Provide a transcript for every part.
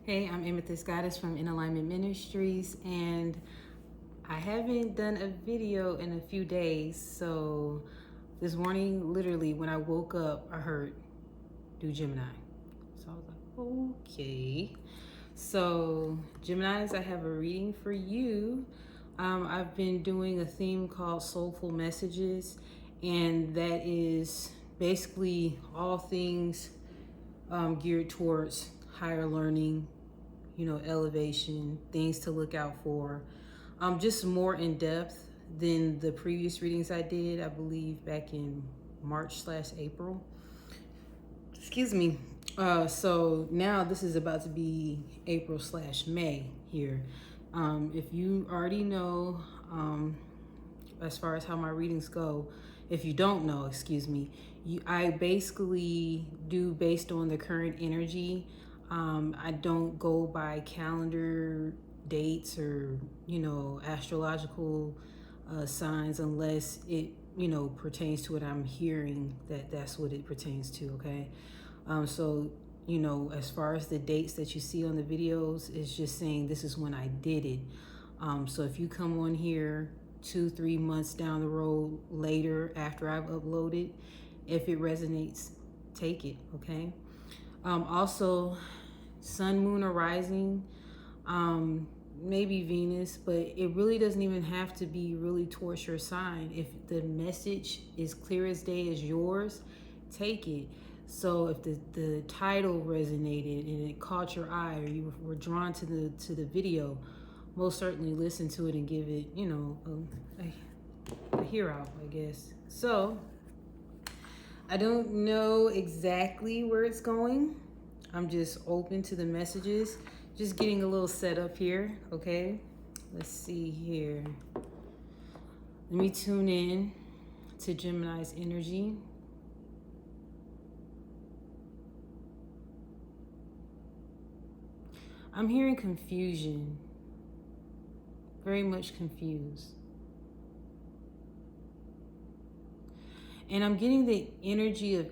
Hey, I'm Amethyst Goddess from InAlignment Ministries, and I haven't done a video in a few days. So this morning, literally, when I woke up, I heard do Gemini. So I was like, okay. So Geminis, I have a reading for you. I've been doing a theme called Soulful Messages, and that is basically all things geared towards higher learning, elevation, things to look out for. Just more in depth than the previous readings I did, I believe back in March/April. Excuse me. So now this is about to be April/May here. If you already know, as far as how my readings go, if you don't know, excuse me, I basically do based on the current energy. I don't go by calendar dates or, astrological signs unless it, pertains to what I'm hearing that's what it pertains to, okay? So, as far as the dates that you see on the videos, it's just saying this is when I did it. So if you come on here 2-3 months down the road later after I've uploaded, if it resonates, take it, okay? Also, sun, moon, or rising, maybe Venus, but it really doesn't even have to be really towards your sign. If the message is clear as day as yours, take it. So if the title resonated and it caught your eye, or you were drawn to the video, most certainly listen to it and give it, a hear out, I guess. So I don't know exactly where it's going. I'm just open to the messages. Just getting a little set up here, okay? Let's see here. Let me tune in to Gemini's energy. I'm hearing confusion. Very much confused. And I'm getting the energy of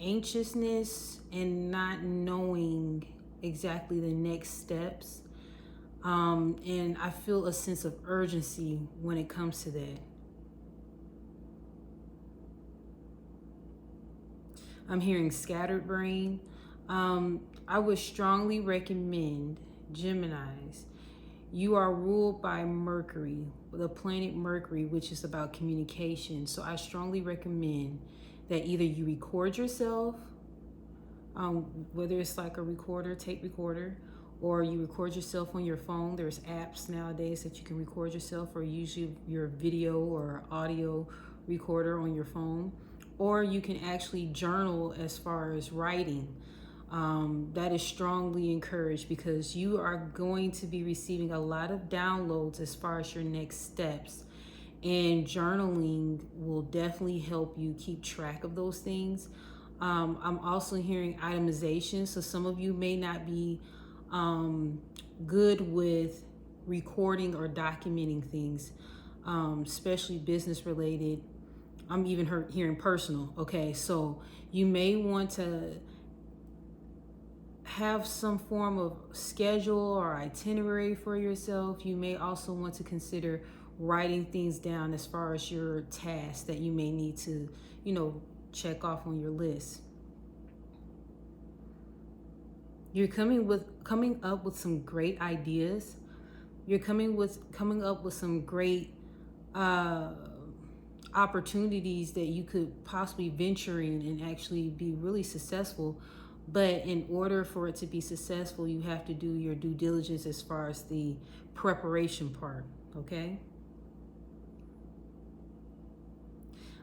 anxiousness and not knowing exactly the next steps. And I feel a sense of urgency when it comes to that. I'm hearing scattered brain. I would strongly recommend Geminis. You are ruled by Mercury, the planet Mercury, which is about communication. So I strongly recommend that either you record yourself, whether it's like a recorder, tape recorder, or you record yourself on your phone. There's apps nowadays that you can record yourself, or use your video or audio recorder on your phone. Or you can actually journal as far as writing. That is strongly encouraged because you are going to be receiving a lot of downloads as far as your next steps. And journaling will definitely help you keep track of those things. I'm also hearing itemization. So some of you may not be good with recording or documenting things, especially business related. I'm even hearing personal. Okay, so you may want to have some form of schedule or itinerary for yourself. You may also want to consider writing things down as far as your tasks that you may need to, check off on your list. You're coming up with some great ideas. You're coming up with some great opportunities that you could possibly venture in and actually be really successful. But in order for it to be successful, you have to do your due diligence as far as the preparation part, okay?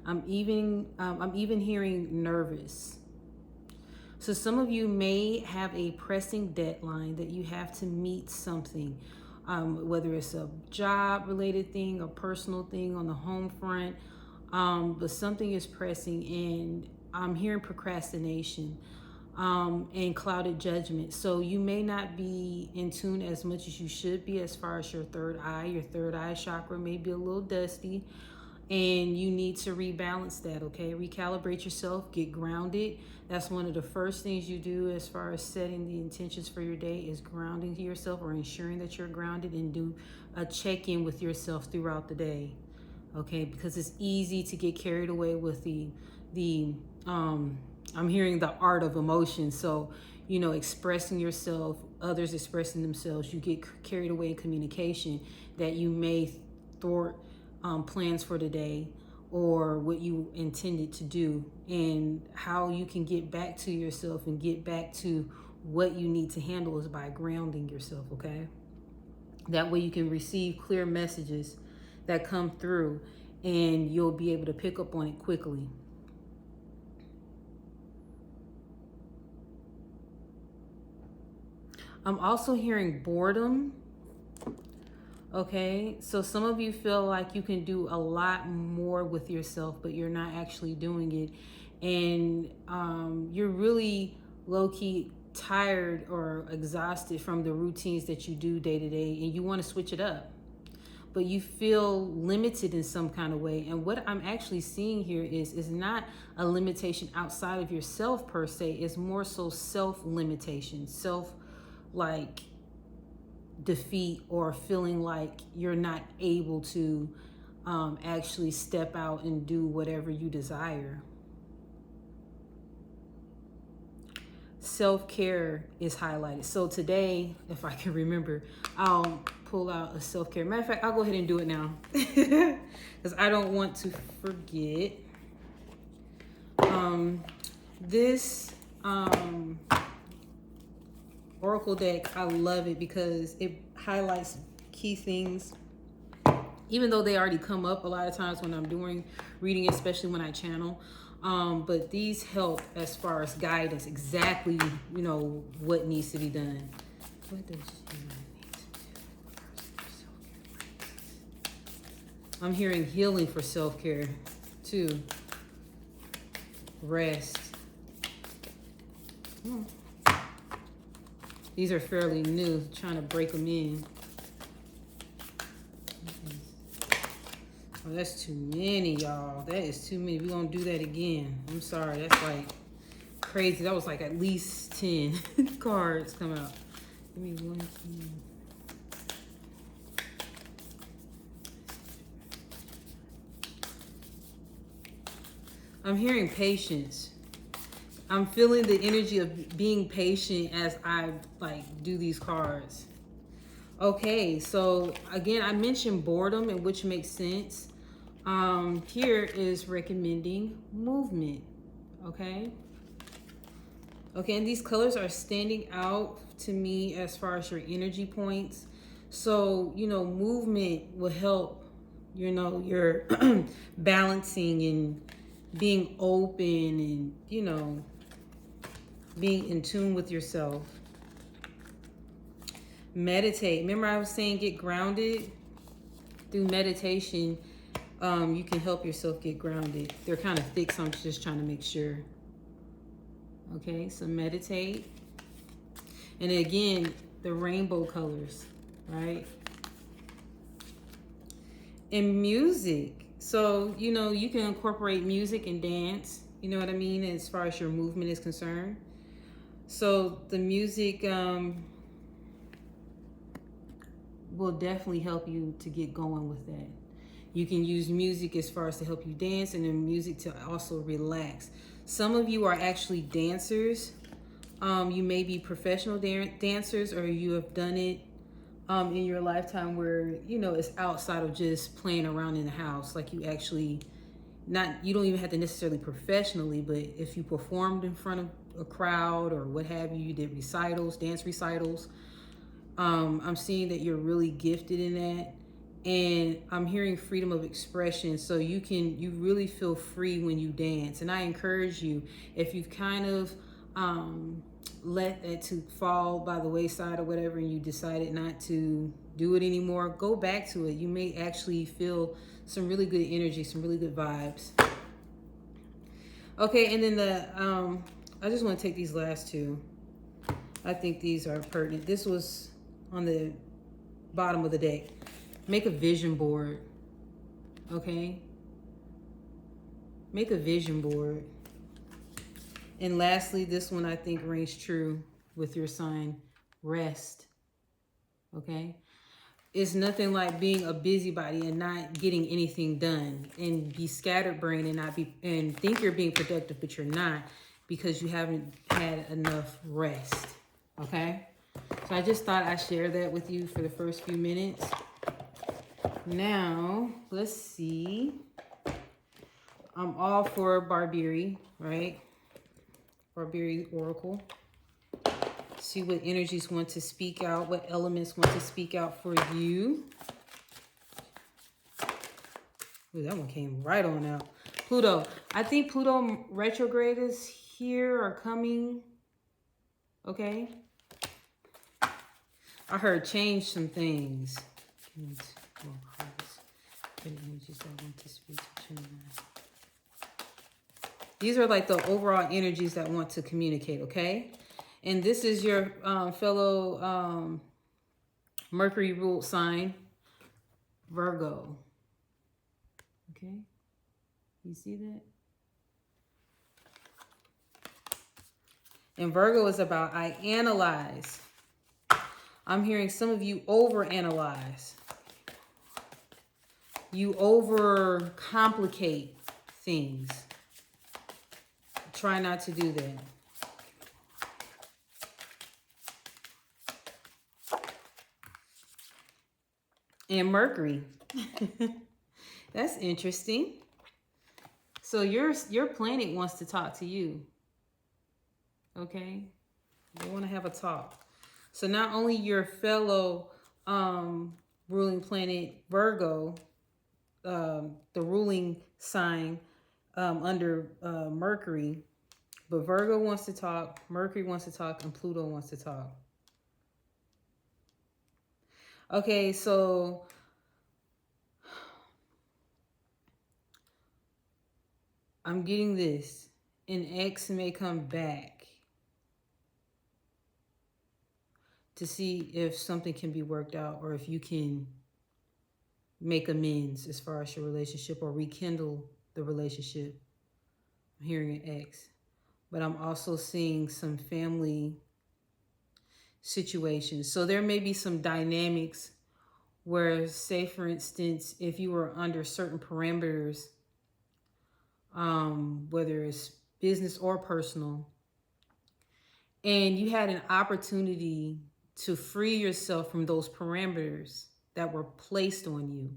I'm even hearing nervous. So some of you may have a pressing deadline that you have to meet something, whether it's a job-related thing, a personal thing on the home front, but something is pressing, and I'm hearing procrastination. And clouded judgment. So you may not be in tune as much as you should be as far as your third eye. Your third eye chakra may be a little dusty. and you need to rebalance that, okay? Recalibrate yourself, get grounded. That's one of the first things you do as far as setting the intentions for your day, is grounding yourself, or ensuring that you're grounded, and do a check-in with yourself throughout the day, okay? Because it's easy to get carried away with I'm hearing the art of emotion. So, you know, expressing yourself, others expressing themselves, you get carried away in communication that you may thwart plans for the day or what you intended to do. And how you can get back to yourself and get back to what you need to handle is by grounding yourself, okay? That way you can receive clear messages that come through, and you'll be able to pick up on it quickly. I'm also hearing boredom. Okay, so some of you feel like you can do a lot more with yourself, but you're not actually doing it. And you're really low-key tired or exhausted from the routines that you do day to day, and you want to switch it up. But you feel limited in some kind of way. And what I'm actually seeing here is not a limitation outside of yourself per se. It's more so self-limitation, like defeat, or feeling like you're not able to actually step out and do whatever you desire. Self-care is highlighted. So today, if I can remember, I'll pull out a self-care. Matter of fact, I'll go ahead and do it now because I don't want to forget. This Oracle deck, I love it because it highlights key things, even though they already come up a lot of times when I'm doing reading, especially when I channel. But these help as far as guidance, exactly, you know, what needs to be done. What does Gemini need to do for self-care? I'm hearing healing for self-care too. Rest. These are fairly new, trying to break them in. Oh, that's too many, y'all. That is too many. We're going to do that again. I'm sorry. That's like crazy. That was like at least 10 cards come out. Give me one. I'm hearing patience. I'm feeling the energy of being patient as I do these cards. Okay, so again, I mentioned boredom, and which makes sense. Here is recommending movement. Okay, and these colors are standing out to me as far as your energy points. So, you know, movement will help, you know, your balancing and being open, and, you know, being in tune with yourself. Meditate. Remember I was saying get grounded? Through meditation, you can help yourself get grounded. They're kind of thick, so I'm just trying to make sure. Okay, so meditate. And again, the rainbow colors, right? And music. So, you know, you can incorporate music and dance, you know what I mean, as far as your movement is concerned. So the music will definitely help you to get going with that. You can use music as far as to help you dance, and then music to also relax. Some of you are actually dancers. You may be professional dancers, or you have done it in your lifetime where, you know, it's outside of just playing around in the house. Like you actually, you don't even have to necessarily professionally, but if you performed in front of a crowd or what have you, you did recitals, dance recitals. I'm seeing that you're really gifted in that. And I'm hearing freedom of expression. So you really feel free when you dance. And I encourage you, if you've kind of let that to fall by the wayside or whatever, and you decided not to do it anymore, go back to it. You may actually feel some really good energy, some really good vibes. Okay, and then I just want to take these last two. I think these are pertinent. This was on the bottom of the deck. Make a vision board, okay? Make a vision board. And lastly, this one I think rings true with your sign. Rest. Okay? It's nothing like being a busybody and not getting anything done and be scatterbrained and not be and think you're being productive, but you're not because you haven't had enough rest. Okay? So I just thought I'd share that with you for the first few minutes. Now, let's see. I'm all for Barberi, right? Barberi Oracle. See what energies want to speak out, what elements want to speak out for you. Ooh, that one came right on out. Pluto. I think Pluto retrograde is here or coming. Okay. I heard change some things. Energies that want to speak to Gemini. These are like the overall energies that want to communicate, okay? And this is your fellow Mercury ruled sign, Virgo. Okay? You see that? And Virgo is about I analyze. I'm hearing some of you overanalyze. You overcomplicate things. Try not to do that. And Mercury. That's interesting. So your planet wants to talk to you. Okay? You want to have a talk. So not only your fellow ruling planet Virgo, the ruling sign under Mercury, but Virgo wants to talk, Mercury wants to talk, and Pluto wants to talk. Okay, so I'm getting this. An ex may come back to see if something can be worked out or if you can make amends as far as your relationship or rekindle the relationship. I'm hearing an ex. But I'm also seeing some family situations. So there may be some dynamics where, say for instance, if you were under certain parameters, whether it's business or personal, and you had an opportunity to free yourself from those parameters that were placed on you.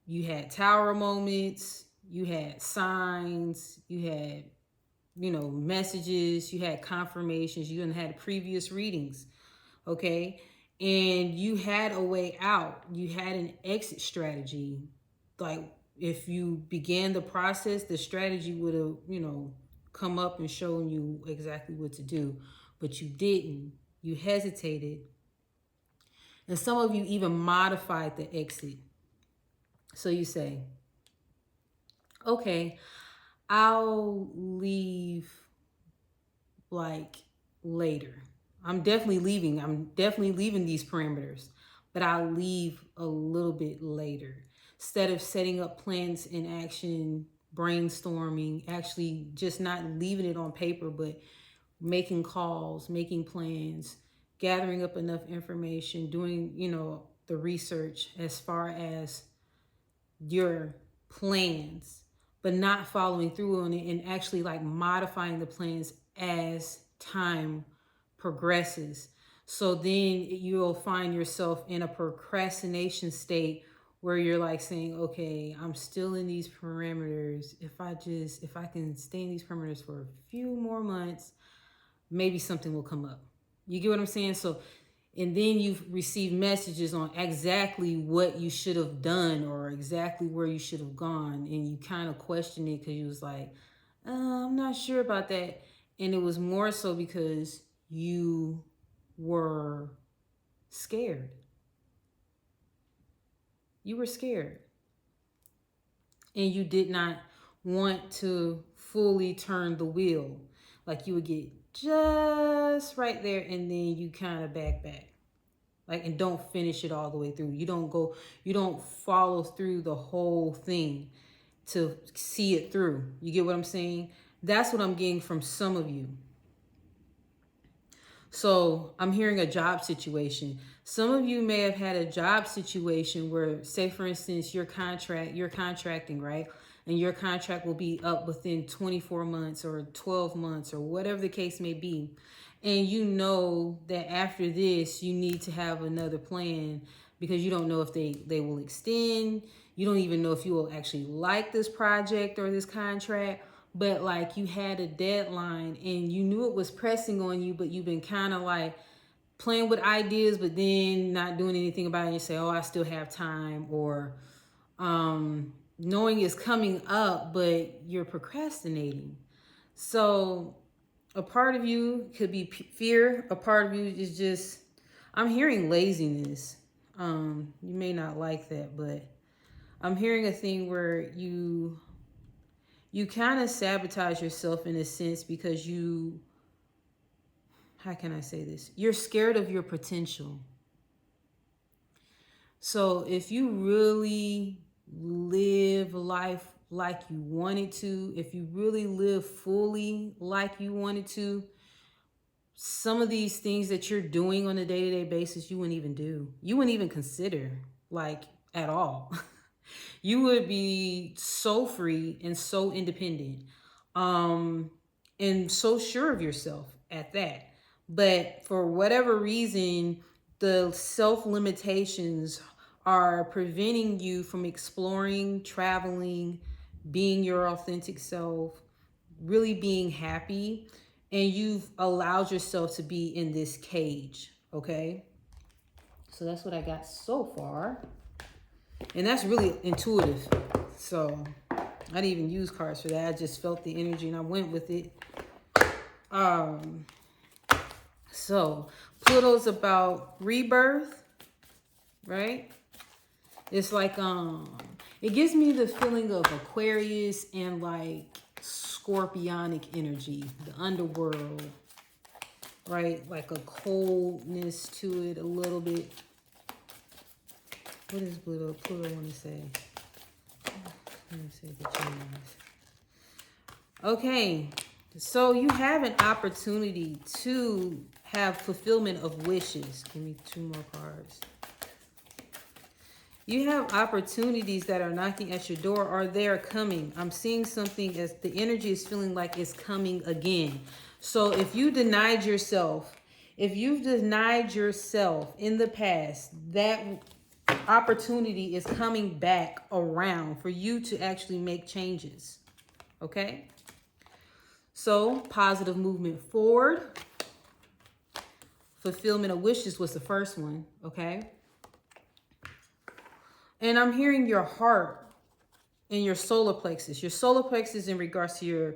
You had tower moments, you had signs, you had, messages, you had confirmations, you had previous readings, okay? And you had a way out. You had an exit strategy. Like if you began the process, the strategy would have, come up and shown you exactly what to do, but you didn't. You hesitated. And some of you even modified the exit. So you say, okay, I'll leave like later. I'm definitely leaving these parameters, but I'll leave a little bit later. Instead of setting up plans in action, brainstorming, actually just not leaving it on paper, but making calls, making plans, gathering up enough information, doing, the research as far as your plans, but not following through on it and actually like modifying the plans as time progresses. So then you'll find yourself in a procrastination state where you're like saying, okay, I'm still in these parameters. If I can stay in these parameters for a few more months, maybe something will come up. You get what I'm saying? So, and then you've received messages on exactly what you should have done or exactly where you should have gone. And you kind of question it because you was like, I'm not sure about that. And it was more so because you were scared. You were scared. And you did not want to fully turn the wheel. Like you would get just right there and then you kind of back. Like, and don't finish it all the way through. You don't follow through the whole thing. to see it through. You get what I'm saying? That's what I'm getting from some of you. So I'm hearing a job situation. Some of you may have had a job situation where, say for instance, you're contracting, right? And your contract will be up within 24 months or 12 months or whatever the case may be. And you know that after this, you need to have another plan because you don't know if they will extend. You don't even know if you will actually like this project or this contract. But like you had a deadline and you knew it was pressing on you, but you've been kind of like playing with ideas, but then not doing anything about it. You say, oh, I still have time, or knowing it's coming up, but you're procrastinating. So a part of you could be fear. A part of you is just, I'm hearing laziness. You may not like that, but I'm hearing a thing where you kind of sabotage yourself in a sense because how can I say this? You're scared of your potential. So if you really live life like you wanted to, if you really live fully like you wanted to, some of these things that you're doing on a day-to-day basis, you wouldn't even do. You wouldn't even consider, like, at all. You would be so free and so independent, and so sure of yourself at that. But for whatever reason, the self-limitations are preventing you from exploring, traveling, being your authentic self, really being happy, and you've allowed yourself to be in this cage, okay? So that's what I got so far. And that's really intuitive. So I didn't even use cards for that. I just felt the energy and I went with it. So Pluto's about rebirth, right? It's like, it gives me the feeling of Aquarius and like scorpionic energy, the underworld, right? Like a coldness to it a little bit. What does Pluto want to say? Let me say the Geminis. Okay, so you have an opportunity to have fulfillment of wishes. Give me 2 more cards. You have opportunities that are knocking at your door, or they're coming. I'm seeing something as the energy is feeling like it's coming again. So if you denied yourself, if you've denied yourself in the past, that opportunity is coming back around for you to actually make changes. Okay? So positive movement forward. Fulfillment of wishes was the first one. Okay? And I'm hearing your heart and your solar plexus. Your solar plexus in regards to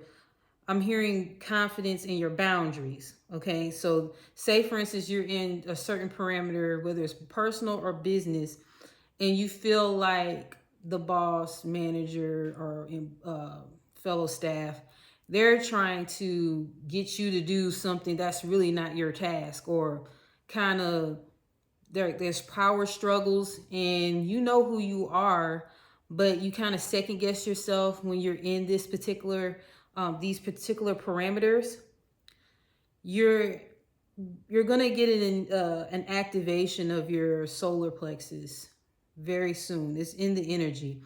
I'm hearing confidence in your boundaries. Okay? So say, for instance, you're in a certain parameter, whether it's personal or business, and you feel like the boss, manager, or fellow staff, they're trying to get you to do something that's really not your task, or kind of there's power struggles, and you know who you are, but you kind of second guess yourself when you're in this particular these particular parameters. You're gonna get an activation of your solar plexus very soon. It's in the energy.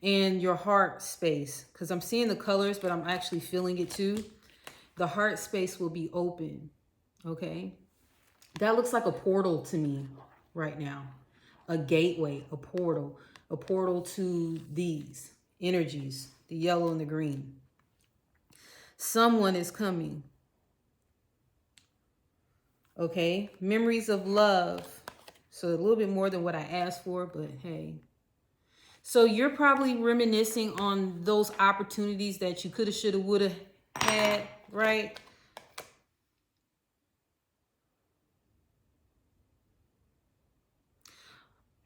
And your heart space, because I'm seeing the colors, but I'm actually feeling it too. The heart space will be open. Okay? That looks like a portal to me right now. A gateway, a portal to these energies, the yellow and the green. Someone is coming. Okay? Memories of love. So a little bit more than what I asked for, but hey. So you're probably reminiscing on those opportunities that you coulda, shoulda, woulda had, right?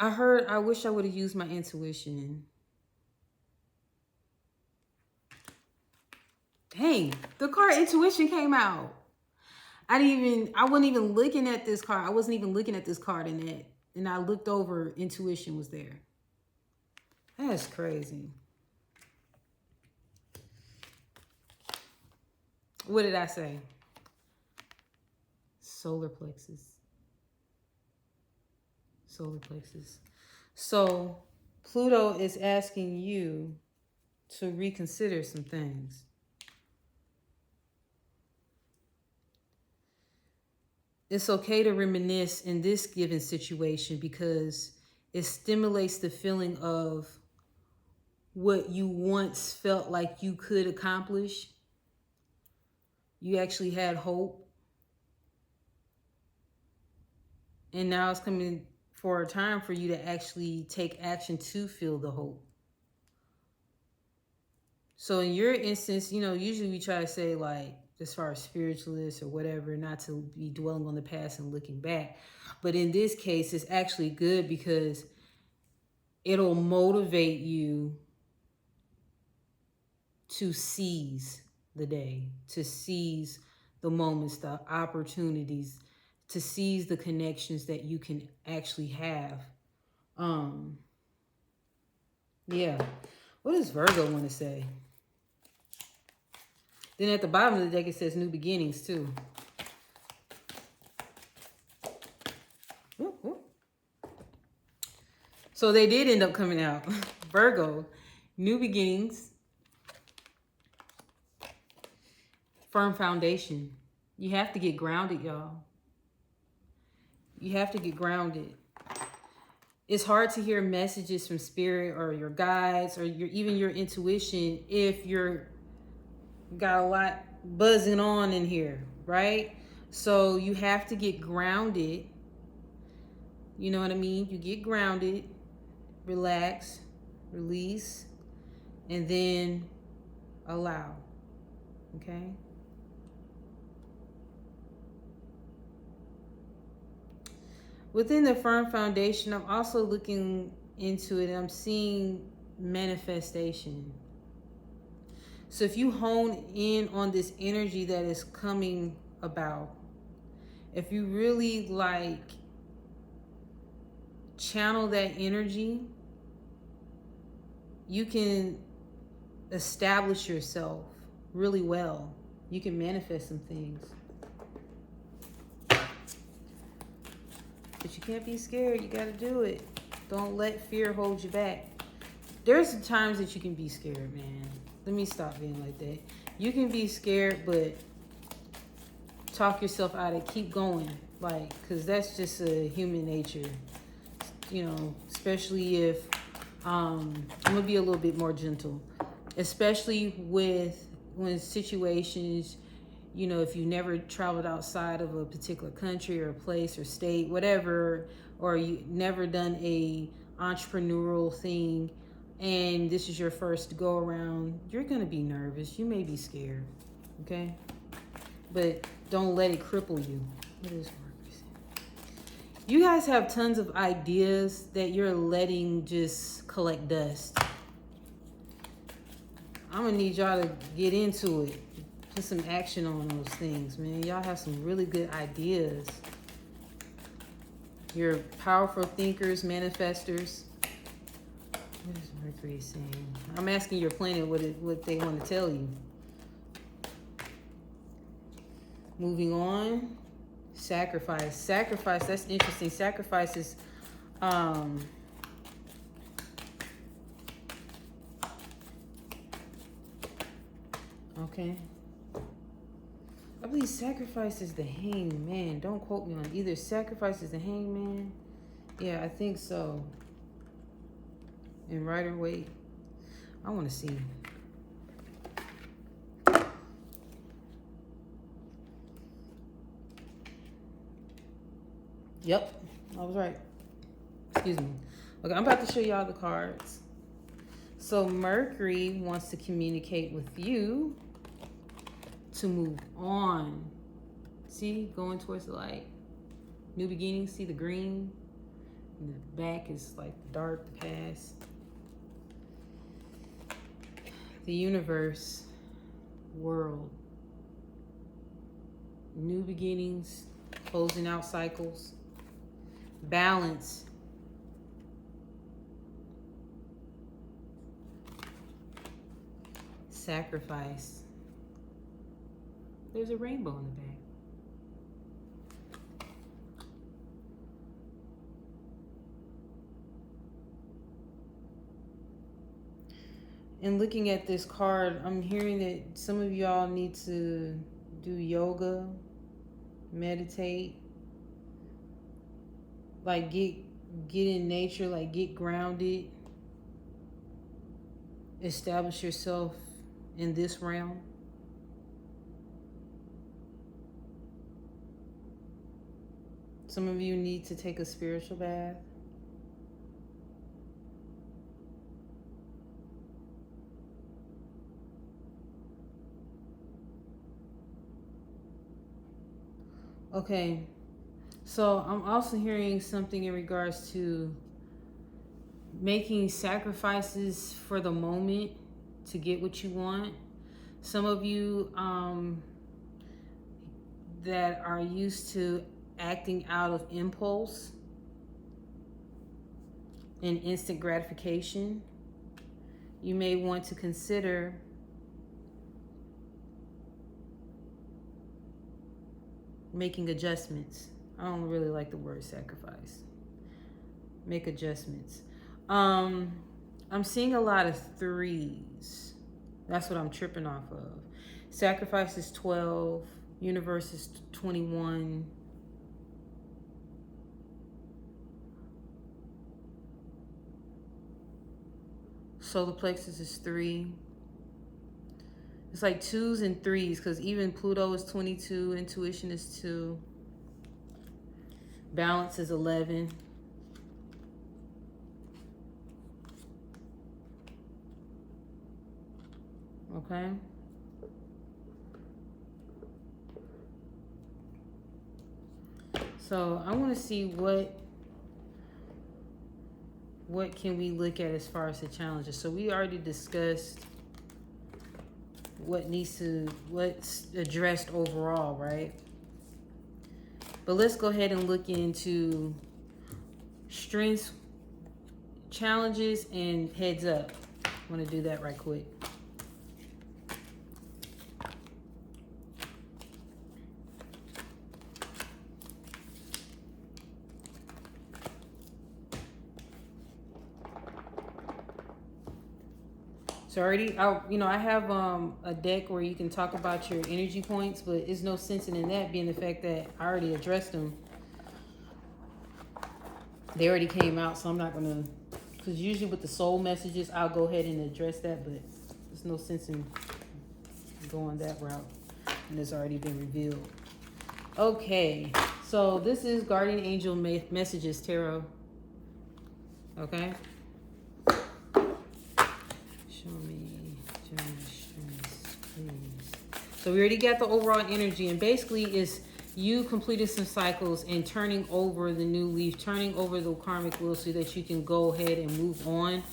I wish I would have used my intuition. Dang, the card intuition came out. I wasn't even looking at this card. I wasn't even looking at this card and I looked over, intuition was there. That's crazy. What did I say? Solar plexus. Solar plexus. So Pluto is asking you to reconsider some things. It's okay to reminisce in this given situation because it stimulates the feeling of what you once felt like you could accomplish. You actually had hope. And now it's coming for a time for you to actually take action to feel the hope. So in your instance, you know, usually we try to say, like, as far as spiritualists or whatever, not to be dwelling on the past and looking back. But in this case, it's actually good because it'll motivate you to seize the day, to seize the moments, the opportunities, to seize the connections that you can actually have. Yeah. What does Virgo want to say? Then at the bottom of the deck, it says new beginnings too. Ooh, ooh. So they did end up coming out. Virgo, new beginnings, firm foundation. You have to get grounded, y'all. You have to get grounded. It's hard to hear messages from spirit or your guides or even your intuition if you're got a lot buzzing on in here, right? So you have to get grounded. You know what I mean? You get grounded, relax, release, and then allow. Okay? Within the firm foundation, I'm also looking into it. I'm seeing manifestation. So if you hone in on this energy that is coming about, if you really like channel that energy, you can establish yourself really well. You can manifest some things. But you can't be scared. You got to do it. Don't let fear hold you back. There's times that you can be scared, man. Let me stop being like that. You can be scared, but talk yourself out of it. Keep going. Like, because that's just a human nature. You know, especially if, I'm going to be a little bit more gentle. Especially when situations, you know, if you never traveled outside of a particular country or place or state, whatever, or you never done a entrepreneurial thing, and this is your first go around, you're going to be nervous. You may be scared, okay? But don't let it cripple you. What is workers? You guys have tons of ideas that you're letting just collect dust. I'm going to need y'all to get into it. Put some action on those things, man. Y'all have some really good ideas. You're powerful thinkers, manifestors. What is Mercury saying? I'm asking your planet what they want to tell you. Moving on. Sacrifice. Sacrifice, that's interesting. Sacrifice is okay. I believe sacrifice is the hangman. Don't quote me on it. Either sacrifice is the hangman. Yeah, I think so. And Rider Waite. I want to see. Yep, I was right. Excuse me. Okay, I'm about to show y'all the cards. So Mercury wants to communicate with you to move on. See, going towards the light. New beginnings, see the green? And the back is like dark, the past. The universe, world. New beginnings, closing out cycles. Balance. Sacrifice. There's a rainbow in the back. And looking at this card, I'm hearing that some of y'all need to do yoga, meditate, like get in nature, like get grounded, establish yourself in this realm. Some of you need to take a spiritual bath. Okay, so I'm also hearing something in regards to making sacrifices for the moment to get what you want. Some of you that are used to acting out of impulse and instant gratification, you may want to consider making adjustments. I don't really like the word sacrifice. Make adjustments. I'm seeing a lot of threes. That's what I'm tripping off of. Sacrifice is 12. Universe is 21. Solar plexus is 3. It's like 2s and 3s, because even Pluto is 22, intuition is 2, balance is 11. Okay. So I want to see what can we look at as far as the challenges. So we already discussed what's addressed overall, right? But let's go ahead and look into strengths, challenges, and heads up. I want to do that right quick. So already, I have a deck where you can talk about your energy points, but it's no sense in that being the fact that I already addressed them. They already came out, so I'm not going to, because usually with the soul messages, I'll go ahead and address that, but there's no sense in going that route, and it's already been revealed. Okay, so this is Guardian Angel Messages Tarot. Okay. Show me strengths, please. So we already got the overall energy, and basically it's you completing some cycles and turning over the new leaf, turning over the karmic wheel so that you can go ahead and move on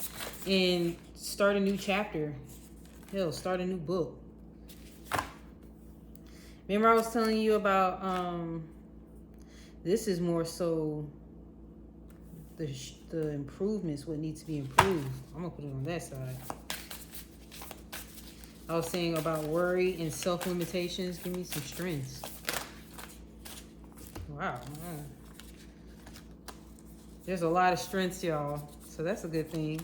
and start a new chapter. Hell, start a new book. Remember I was telling you about, this is more so the improvements, what needs to be improved. I'm gonna put it on that side. I was saying about worry and self-limitations. Give me some strengths. Wow. There's a lot of strengths, y'all. So that's a good thing.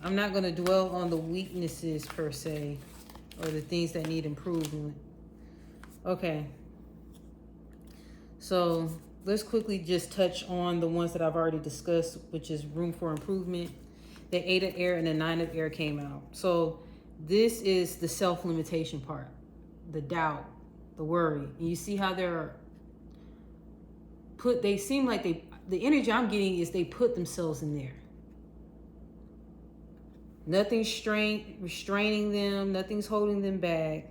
I'm not going to dwell on the weaknesses per se, or the things that need improvement. Okay. So let's quickly just touch on the ones that I've already discussed, which is room for improvement. The 8 of Air and the 9 of Air came out. So this is the self-limitation part, the doubt, the worry. And you see how they seem like the energy I'm getting is they put themselves in there. Nothing's restraining them, nothing's holding them back.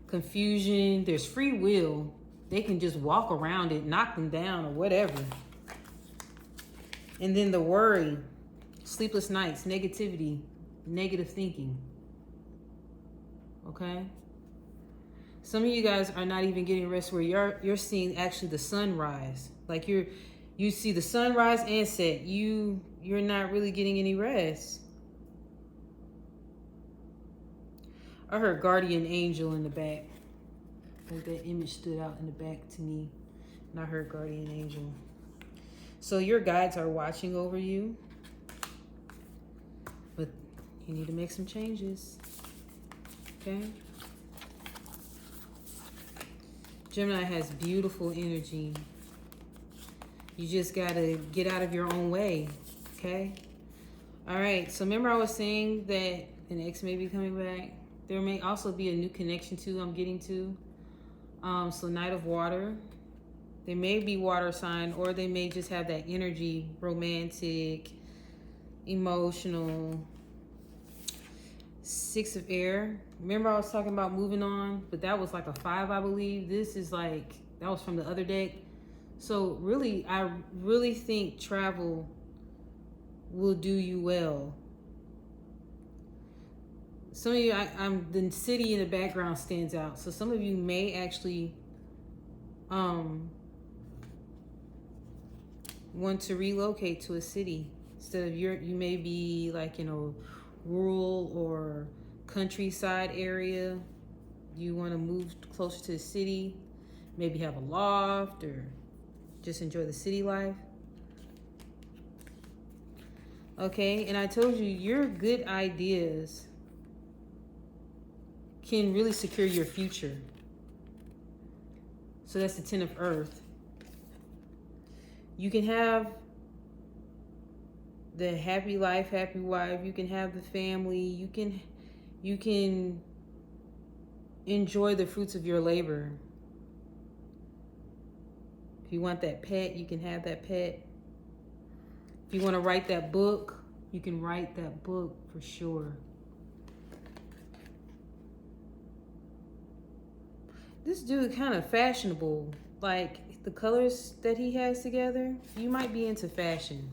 Confusion, there's free will. They can just walk around it, knock them down or whatever. And then the worry, sleepless nights, negativity, negative thinking. Okay? Some of you guys are not even getting rest where you're seeing actually the sunrise. Like you see the sunrise and set. You're not really getting any rest. I heard guardian angel in the back. Like that image stood out in the back to me. And I heard guardian angel. So your guides are watching over you. But you need to make some changes. Okay? Gemini has beautiful energy. You just gotta get out of your own way. Okay? Alright, so remember I was saying that an ex may be coming back? There may also be a new connection too I'm getting to. So Knight of Water. They may be water sign, or they may just have that energy, romantic, emotional. Six of Air. Remember I was talking about moving on, but that was like a 5, I believe. This is like, that was from the other deck. So really, I really think travel will do you well. Some of you, the city in the background stands out. So some of you may actually want to relocate to a city instead of you may be like in a rural or countryside area. You want to move closer to the city, maybe have a loft or just enjoy the city life. Okay, and I told you your good ideas can really secure your future. So that's the 10 of Earth. You can have the happy life, happy wife. You can have the family. You can enjoy the fruits of your labor. If you want that pet, you can have that pet. If you want to write that book, you can write that book for sure. This dude kind of fashionable. Like the colors that he has together, you might be into fashion.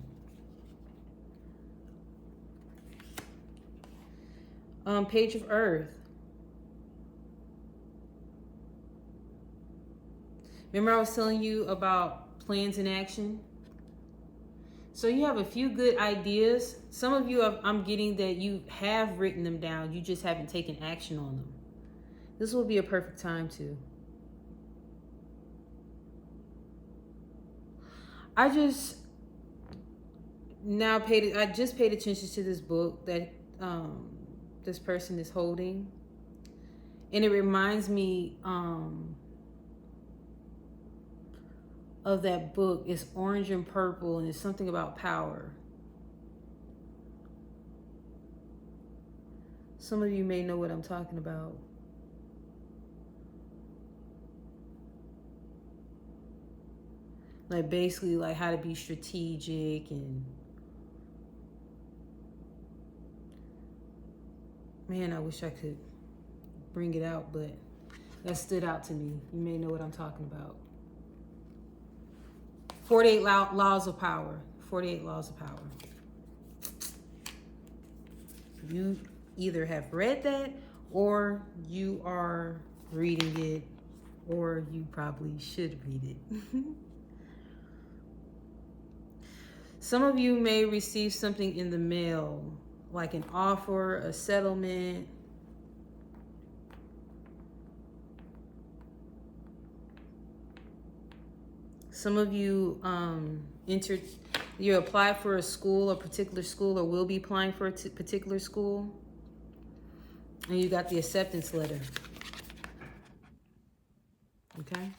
Page of Earth. Remember I was telling you about plans in action? So you have a few good ideas. Some of you, I'm getting that you have written them down. You just haven't taken action on them. This will be a perfect time to. I just paid attention to this book that this person is holding. And it reminds me of that book. It's orange and purple, and it's something about power. Some of you may know what I'm talking about. Like basically like how to be strategic and man, I wish I could bring it out, but that stood out to me. You may know what I'm talking about. 48 laws of power. 48 laws of power. You either have read that or you are reading it, or you probably should read it. Some of you may receive something in the mail, like an offer, a settlement. Some of you you apply for a school, a particular school, or will be applying for a particular school, and you got the acceptance letter. Okay.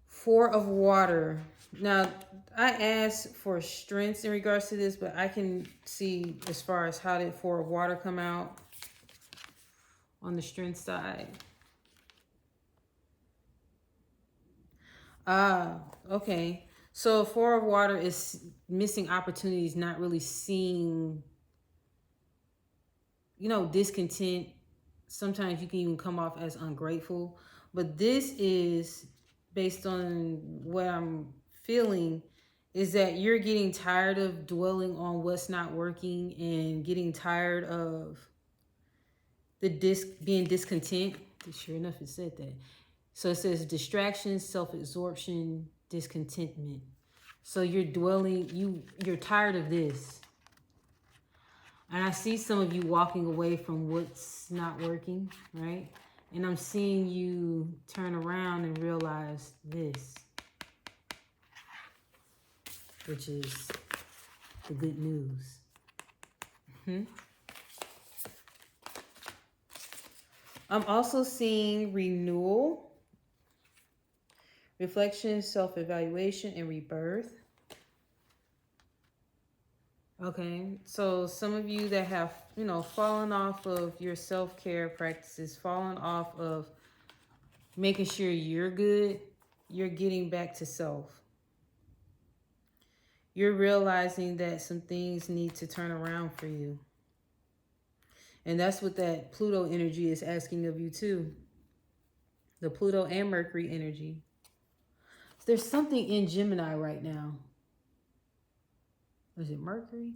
4 of Water. Now, I asked for strengths in regards to this, but I can see as far as how did 4 of Water come out on the strength side. Okay. So 4 of Water is missing opportunities, not really seeing, discontent. Sometimes you can even come off as ungrateful, but this is based on what I'm feeling, is that you're getting tired of dwelling on what's not working and getting tired of being discontent. Sure enough, it said that. So it says distraction, self-absorption, discontentment. So you're tired of this. And I see some of you walking away from what's not working, right? And I'm seeing you turn around and realize this, which is the good news. I'm also seeing renewal, reflection, self-evaluation, and rebirth. Okay, so some of you that have, fallen off of your self-care practices, fallen off of making sure you're good, you're getting back to self. You're realizing that some things need to turn around for you. And that's what that Pluto energy is asking of you too. The Pluto and Mercury energy. There's something in Gemini right now. Is it Mercury?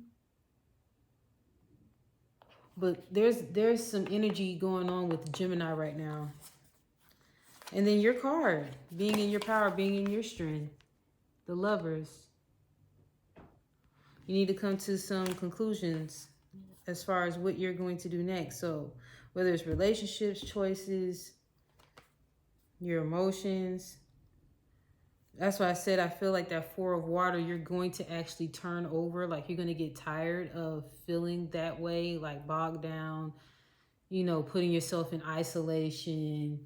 But there's some energy going on with Gemini right now. And then your card, being in your power, being in your strength. The Lovers. You need to come to some conclusions as far as what you're going to do next. So whether it's relationships, choices, your emotions. That's why I said I feel like that Four of Water, you're going to actually turn over. Like you're going to get tired of feeling that way, like bogged down, putting yourself in isolation,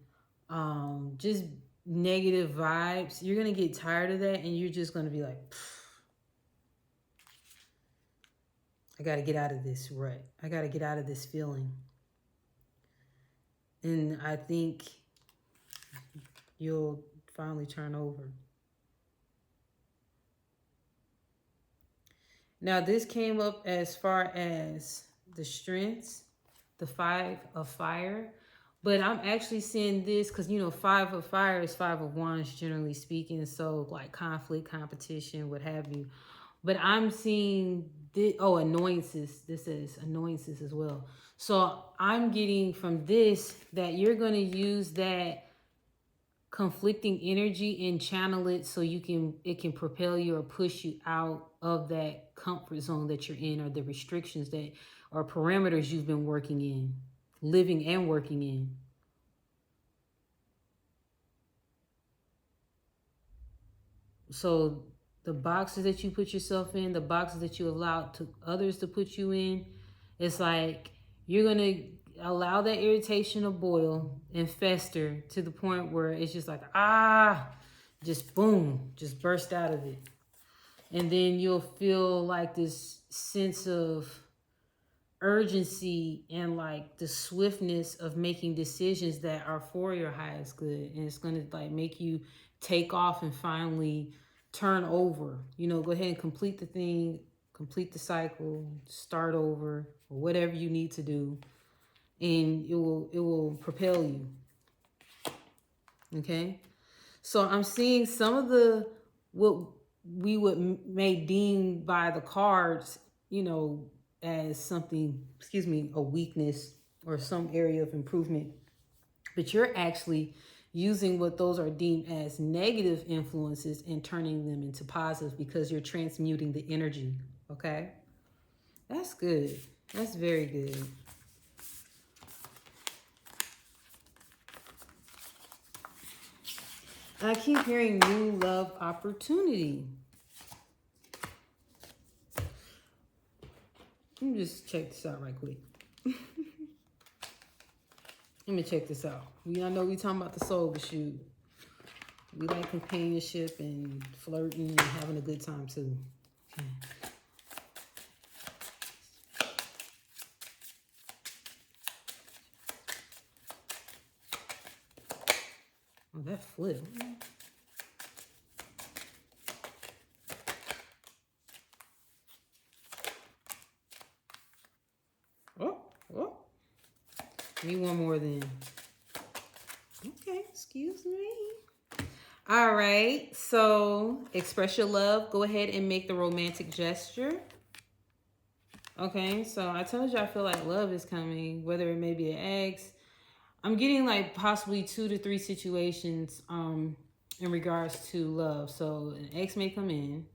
just negative vibes. You're going to get tired of that and you're just going to be like, I got to get out of this rut. I got to get out of this feeling. And I think you'll finally turn over. Now, this came up as far as the strengths, the Five of Fire. But I'm actually seeing this because, Five of Fire is Five of Wands, generally speaking. So, like conflict, competition, what have you. But I'm seeing this, annoyances. This is annoyances as well. So I'm getting from this that you're going to use that conflicting energy and channel it so it can propel you or push you out of that comfort zone that you're in, or the restrictions that or parameters you've been working in, living and working in. So the boxes that you put yourself in, the boxes that you allow others to put you in, it's like you're going to allow that irritation to boil and fester to the point where it's just like, just boom, just burst out of it. And then you'll feel like this sense of urgency and like the swiftness of making decisions that are for your highest good. And it's going to like make you take off and finally turn over, go ahead and complete the thing, complete the cycle, start over, or whatever you need to do. And it will propel you. Okay. So I'm seeing some of what we may deem by the cards, as something, a weakness or some area of improvement. But you're actually using what those are deemed as negative influences and turning them into positive because you're transmuting the energy. Okay. That's good. That's very good. I keep hearing new love opportunity. Let me just check this out right quick. Let me check this out. I know we talking about the soul, but shoot, we like companionship and flirting and having a good time too. Okay. Oh, that flip. Oh. Give me one more then. Okay, excuse me. All right, so express your love. Go ahead and make the romantic gesture. Okay, so I told you I feel like love is coming, whether it may be an ex. I'm getting like possibly 2 to 3 situations in regards to love. So an ex may come in,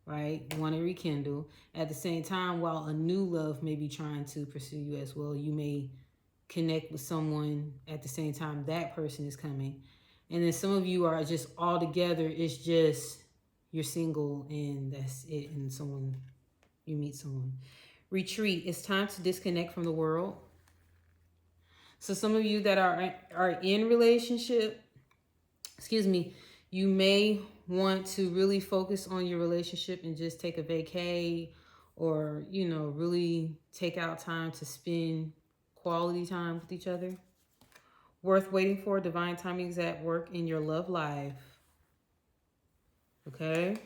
right? Want to rekindle. At the same time, while a new love may be trying to pursue you as well, you may connect with someone at the same time that person is coming. And then some of you are just all together. It's just you're single and that's it. And you meet someone. Retreat. It's time to disconnect from the world. So some of you that are in relationship, you may want to really focus on your relationship and just take a vacay, or, really take out time to spend quality time with each other. Worth waiting for. Divine timing is at work in your love life. Okay?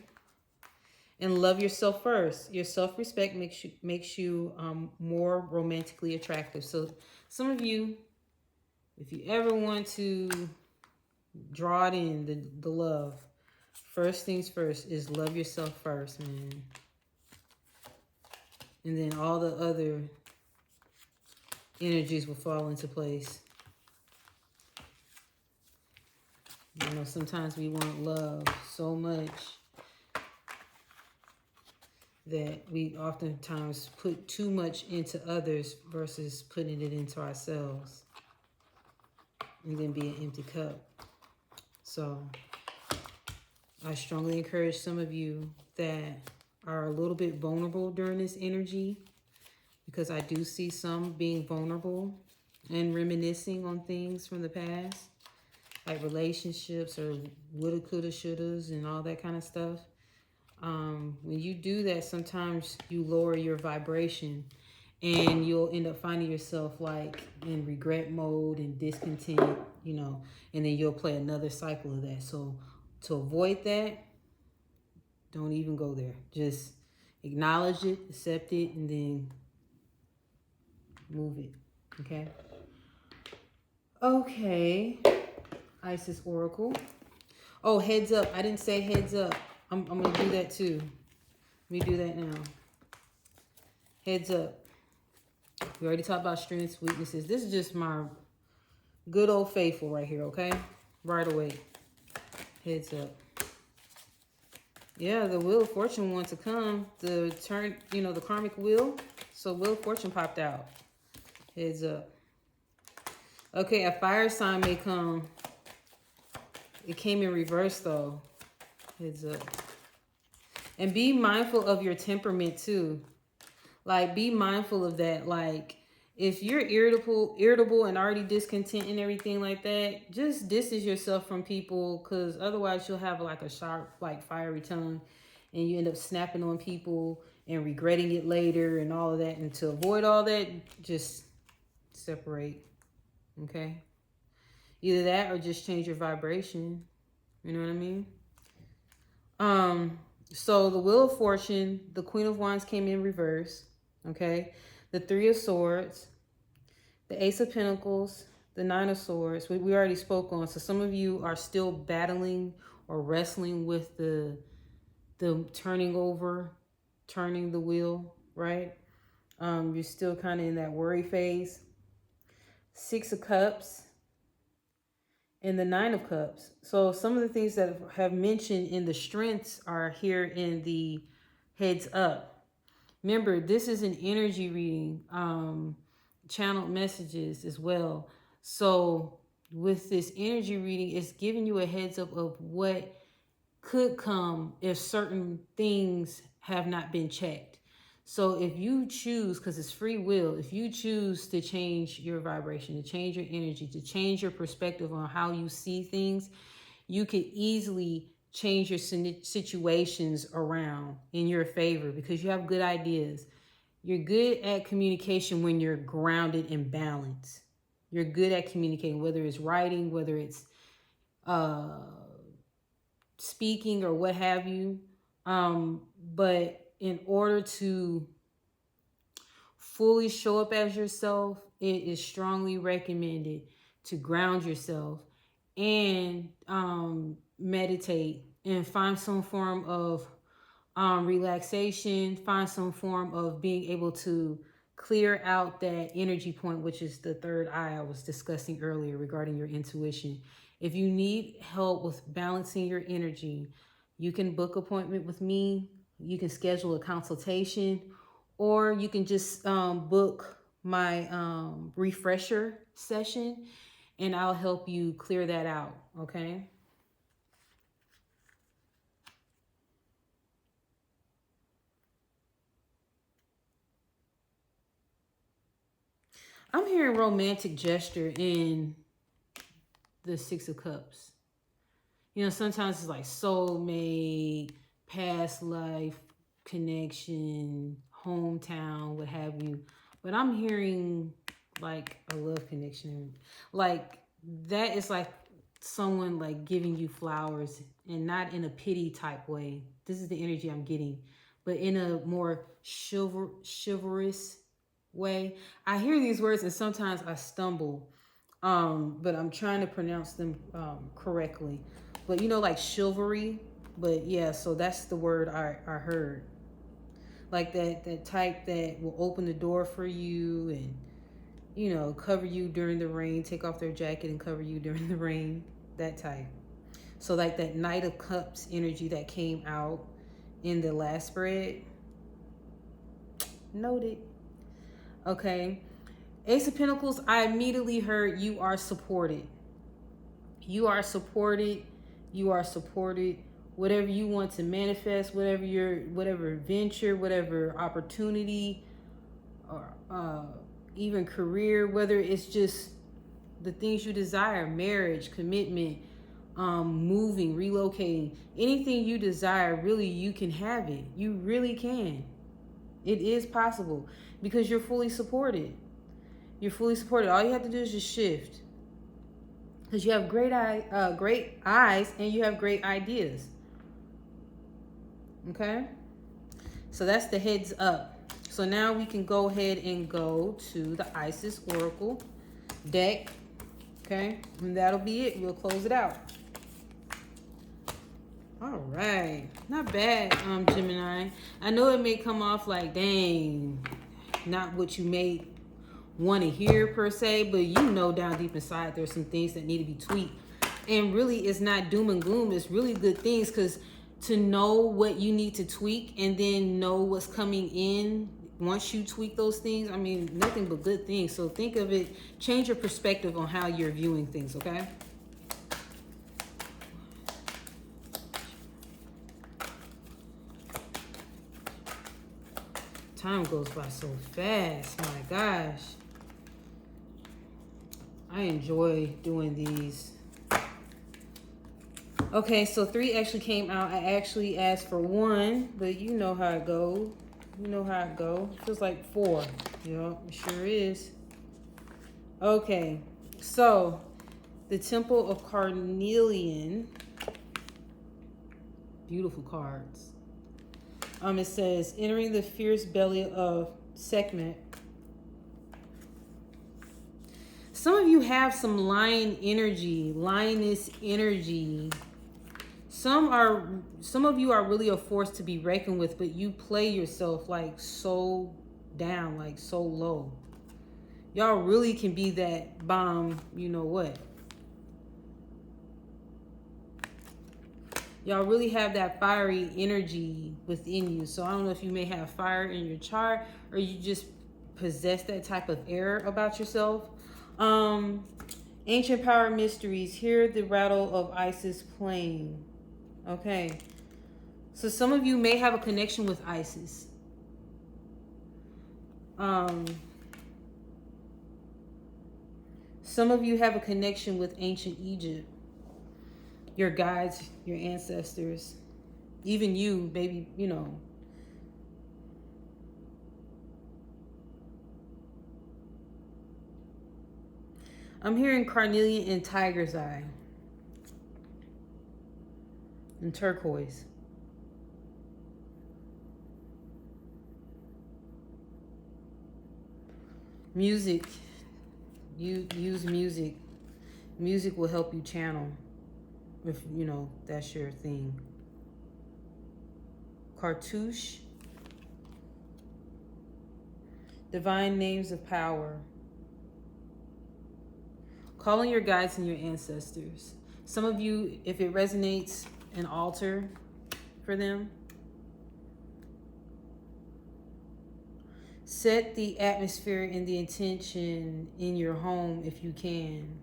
And love yourself first. Your self-respect makes you more romantically attractive. So some of you, if you ever want to draw it in, the love, first things first is love yourself first, man. And then all the other energies will fall into place. Sometimes we want love so much that we oftentimes put too much into others versus putting it into ourselves, and then be an empty cup. So I strongly encourage some of you that are a little bit vulnerable during this energy, because I do see some being vulnerable and reminiscing on things from the past, like relationships or woulda, coulda, shouldas and all that kind of stuff. When you do that, sometimes you lower your vibration and you'll end up finding yourself like in regret mode and discontent, and then you'll play another cycle of that. So to avoid that, don't even go there. Just acknowledge it, accept it, and then move it. Okay? Okay. Isis Oracle. Oh, heads up. I didn't say heads up. I'm going to do that too. Let me do that now. Heads up. We already talked about strengths, weaknesses. This is just my good old faithful right here, okay? Right away. Heads up. Yeah, the Wheel of Fortune wants to come. The turn, the karmic wheel. So Wheel of Fortune popped out. Heads up. Okay, a fire sign may come. It came in reverse though. Heads up. And be mindful of your temperament too. Like, be mindful of that. Like, if you're irritable and already discontent and everything like that, just distance yourself from people, because otherwise you'll have like a sharp, like fiery tongue, and you end up snapping on people and regretting it later and all of that. And to avoid all that, just separate. Okay? Either that or just change your vibration. You know what I mean? So the Wheel of Fortune, the Queen of Wands came in reverse. Okay? The Three of Swords, the Ace of Pentacles, the Nine of Swords, we already spoke on. So some of you are still battling or wrestling with the turning the wheel, right? You're still kind of in that worry phase. Six of Cups and the Nine of Cups. So some of the things that have mentioned in the strengths are here in the heads up. Remember, this is an energy reading, channeled messages as well. So with this energy reading, it's giving you a heads up of what could come if certain things have not been checked. So if you choose, because it's free will, if you choose to change your vibration, to change your energy, to change your perspective on how you see things, you could easily change your situations around in your favor, because you have good ideas. You're good at communication when you're grounded and balanced. You're good at communicating, whether it's writing, whether it's speaking or what have you. But in order to fully show up as yourself, it is strongly recommended to ground yourself and meditate and find some form of relaxation, find some form of being able to clear out that energy point, which is the third eye I was discussing earlier regarding your intuition. If you need help with balancing your energy, you can book an appointment with me. you can schedule a consultation, or you can just book my refresher session, and I'll help you clear that out, okay? I'm hearing romantic gesture in the Six of Cups. You know, sometimes it's like soulmate, past life connection, hometown, what have you. But I'm hearing like a love connection. Like that is like someone like giving you flowers, and not in a pity type way. This is the energy I'm getting, but in a more chivalrous way. I hear these words and sometimes I stumble, but I'm trying to pronounce them correctly. But you know, like chivalry. But yeah, so that's the word I heard. Like that type that will open the door for you, and you know, cover you during the rain, take off their jacket and cover you during the rain. That type. So like that Knight of Cups energy that came out in the last spread. Noted. Okay. Ace of Pentacles, I immediately heard you are supported. You are supported. You are supported. Whatever you want to manifest, whatever venture, whatever opportunity, or even career, whether it's just the things you desire, marriage, commitment, moving, relocating, anything you desire, really, you can have it. You really can. It is possible because you're fully supported. You're fully supported. All you have to do is just shift. Because you have great eyes, and you have great ideas. Okay? So that's the heads up. So now we can go ahead and go to the Isis Oracle deck. Okay? And that'll be it. We'll close it out. All right. Not bad, Gemini. I know it may come off like, dang, not what you may want to hear per se, but you know down deep inside there's some things that need to be tweaked. And really, it's not doom and gloom. It's really good things, because to know what you need to tweak and then know what's coming in once you tweak those things, I mean, nothing but good things. So think of it, change your perspective on how you're viewing things, okay? Time goes by so fast, my gosh. I enjoy doing these. Okay, so 3 actually came out. I actually asked for 1, but you know how it goes. You know how it goes. Feels like 4. You know, it sure is. Okay, so the Temple of Carnelian. Beautiful cards. It says, entering the fierce belly of Sekhmet. Some of you have some lion energy, lioness energy. Some of you are really a force to be reckoned with, but you play yourself like so down, like so low. Y'all really can be that bomb, you know what? Y'all really have that fiery energy within you. So I don't know if you may have fire in your chart, or you just possess that type of air about yourself. Ancient power mysteries. Hear the rattle of Isis playing. Okay. So some of you may have a connection with Isis. Some of you have a connection with ancient Egypt. Your guides, your ancestors, even you, maybe, you know. I'm hearing carnelian and tiger's eye. And turquoise. Music. You use music. Music will help you channel, if you know that's your thing. Cartouche. Divine names of power. Calling your guides and your ancestors. Some of you, if it resonates, an altar for them. Set the atmosphere and the intention in your home if you can.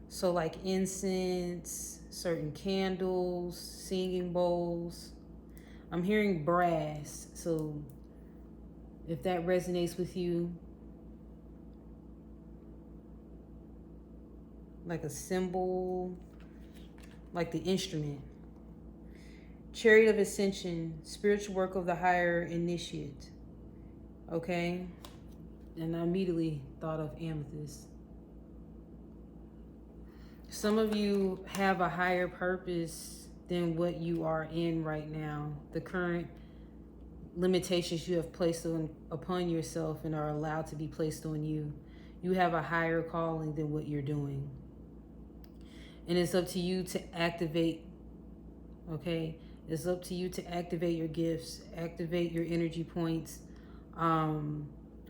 So like incense, certain candles, singing bowls. I'm hearing brass. So if that resonates with you, like a symbol, like the instrument. Chariot of Ascension, spiritual work of the higher initiate. Okay? And I immediately thought of amethyst. Some of you have a higher purpose than what you are in right now. The current limitations you have placed upon yourself and are allowed to be placed on you. You have a higher calling than what you're doing. And it's up to you to activate, okay? It's up to you to activate your gifts, activate your energy points,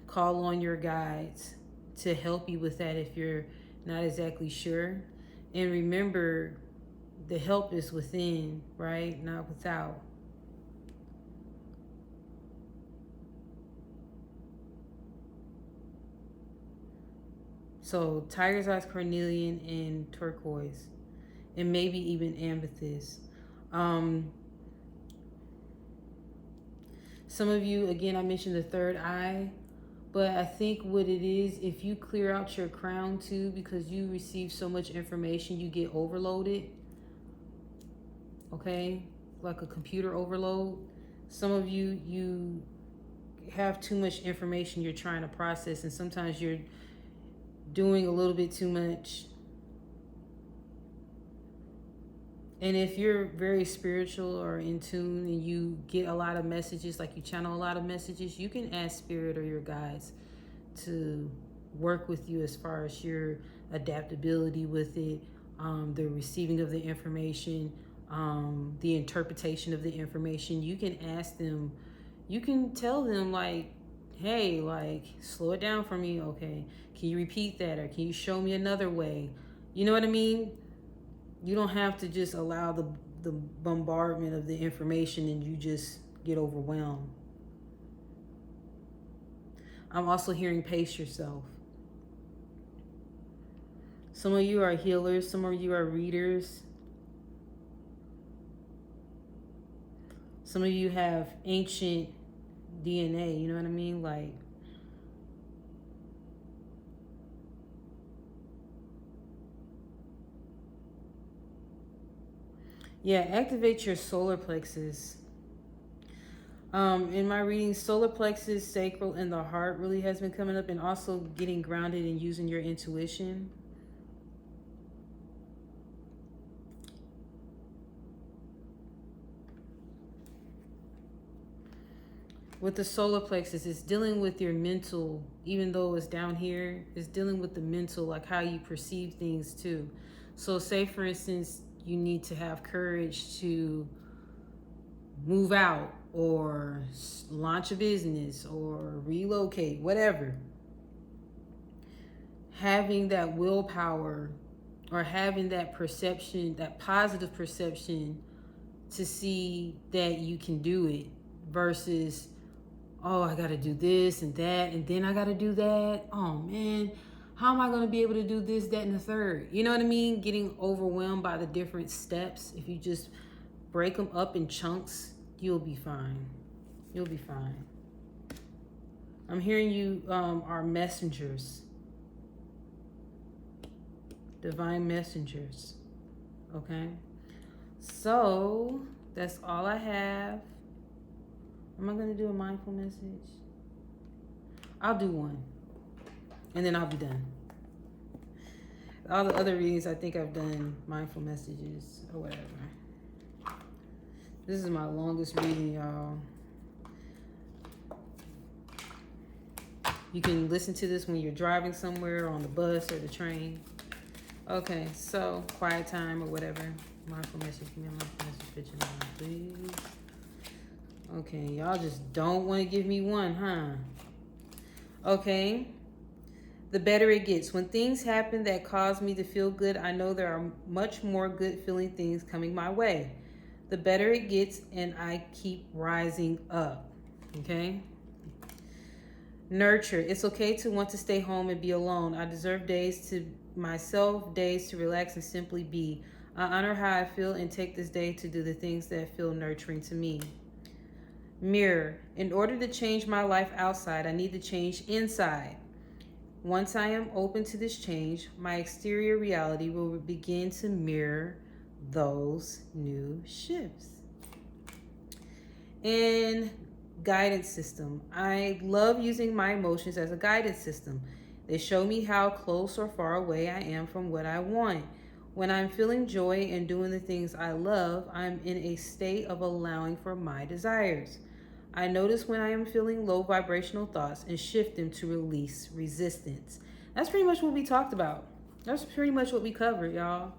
call on your guides to help you with that if you're not exactly sure. And remember, the help is within, right? Not without. So tiger's eyes, carnelian, and turquoise, and maybe even amethyst. Some of you, again, I mentioned the third eye, but I think what it is, if you clear out your crown too, because you receive so much information, you get overloaded, okay? Like a computer overload. Some of you, you have too much information you're trying to process, and sometimes you're doing a little bit too much. And if you're very spiritual or in tune and you get a lot of messages, like you channel a lot of messages, you can ask spirit or your guides to work with you as far as your adaptability with it, the receiving of the information, the interpretation of the information. You can ask them, you can tell them like, hey, like, slow it down for me. Okay, can you repeat that? Or can you show me another way? You know what I mean? You don't have to just allow the bombardment of the information and you just get overwhelmed. I'm also hearing pace yourself. Some of you are healers. Some of you are readers. Some of you have ancient DNA, you know what I mean? Like, yeah, activate your solar plexus. In my reading, solar plexus, sacral, and the heart really has been coming up, and also getting grounded and using your intuition. With the solar plexus, it's dealing with your mental, even though it's down here, it's dealing with the mental, like how you perceive things too. So say, for instance, you need to have courage to move out or launch a business or relocate, whatever. Having that willpower or having that perception, that positive perception to see that you can do it versus, oh, I got to do this and that, and then I got to do that. Oh, man, how am I going to be able to do this, that, and the third? You know what I mean? Getting overwhelmed by the different steps. If you just break them up in chunks, you'll be fine. You'll be fine. I'm hearing you are messengers. Divine messengers. Okay? So, that's all I have. Am I going to do a mindful message? I'll do one. And then I'll be done. All the other readings, I think I've done mindful messages or whatever. This is my longest reading, y'all. You can listen to this when you're driving somewhere, on the bus or the train. Okay, so quiet time or whatever. Mindful message. Give me a mindful message picture now, please. Okay, y'all just don't want to give me one, huh? Okay. The better it gets. When things happen that cause me to feel good, I know there are much more good feeling things coming my way. The better it gets, and I keep rising up. Okay? Nurture. It's okay to want to stay home and be alone. I deserve days to myself, days to relax and simply be. I honor how I feel and take this day to do the things that feel nurturing to me. Mirror. In order to change my life outside, I need to change inside. Once I am open to this change, my exterior reality will begin to mirror those new shifts. And guidance system. I love using my emotions as a guidance system. They show me how close or far away I am from what I want. When I'm feeling joy and doing the things I love, I'm in a state of allowing for my desires. I notice when I am feeling low vibrational thoughts and shift them to release resistance. That's pretty much what we talked about. That's pretty much what we covered, y'all.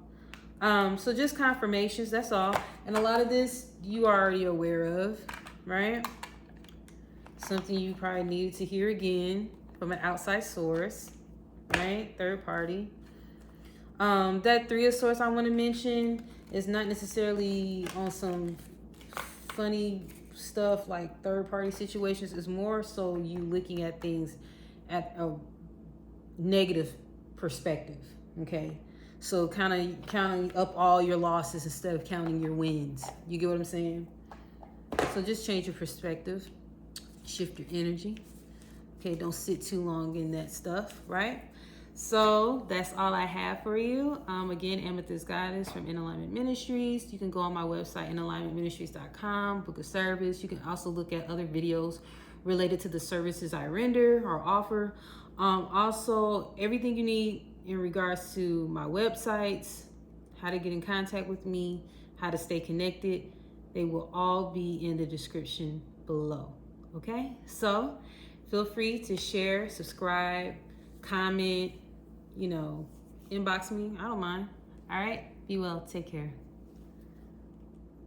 So just confirmations, that's all. And a lot of this you are already aware of, right? Something you probably needed to hear again from an outside source, right? Third party. That Three of Swords I want to mention is not necessarily on some funny stuff like third party situations. It's more so you looking at things at a negative perspective, okay? So kind of counting up all your losses instead of counting your wins. You get what I'm saying? So just change your perspective. Shift your energy. Okay, don't sit too long in that stuff, right? So that's all I have for you. Again, Amethyst Goddess from InAlignment Ministries. You can go on my website, InAlignmentMinistries.com, book a service. You can also look at other videos related to the services I render or offer. Also, everything you need in regards to my websites, how to get in contact with me, how to stay connected, they will all be in the description below. Okay, so feel free to share, subscribe, comment, inbox me. I don't mind. All right, be well. Take care.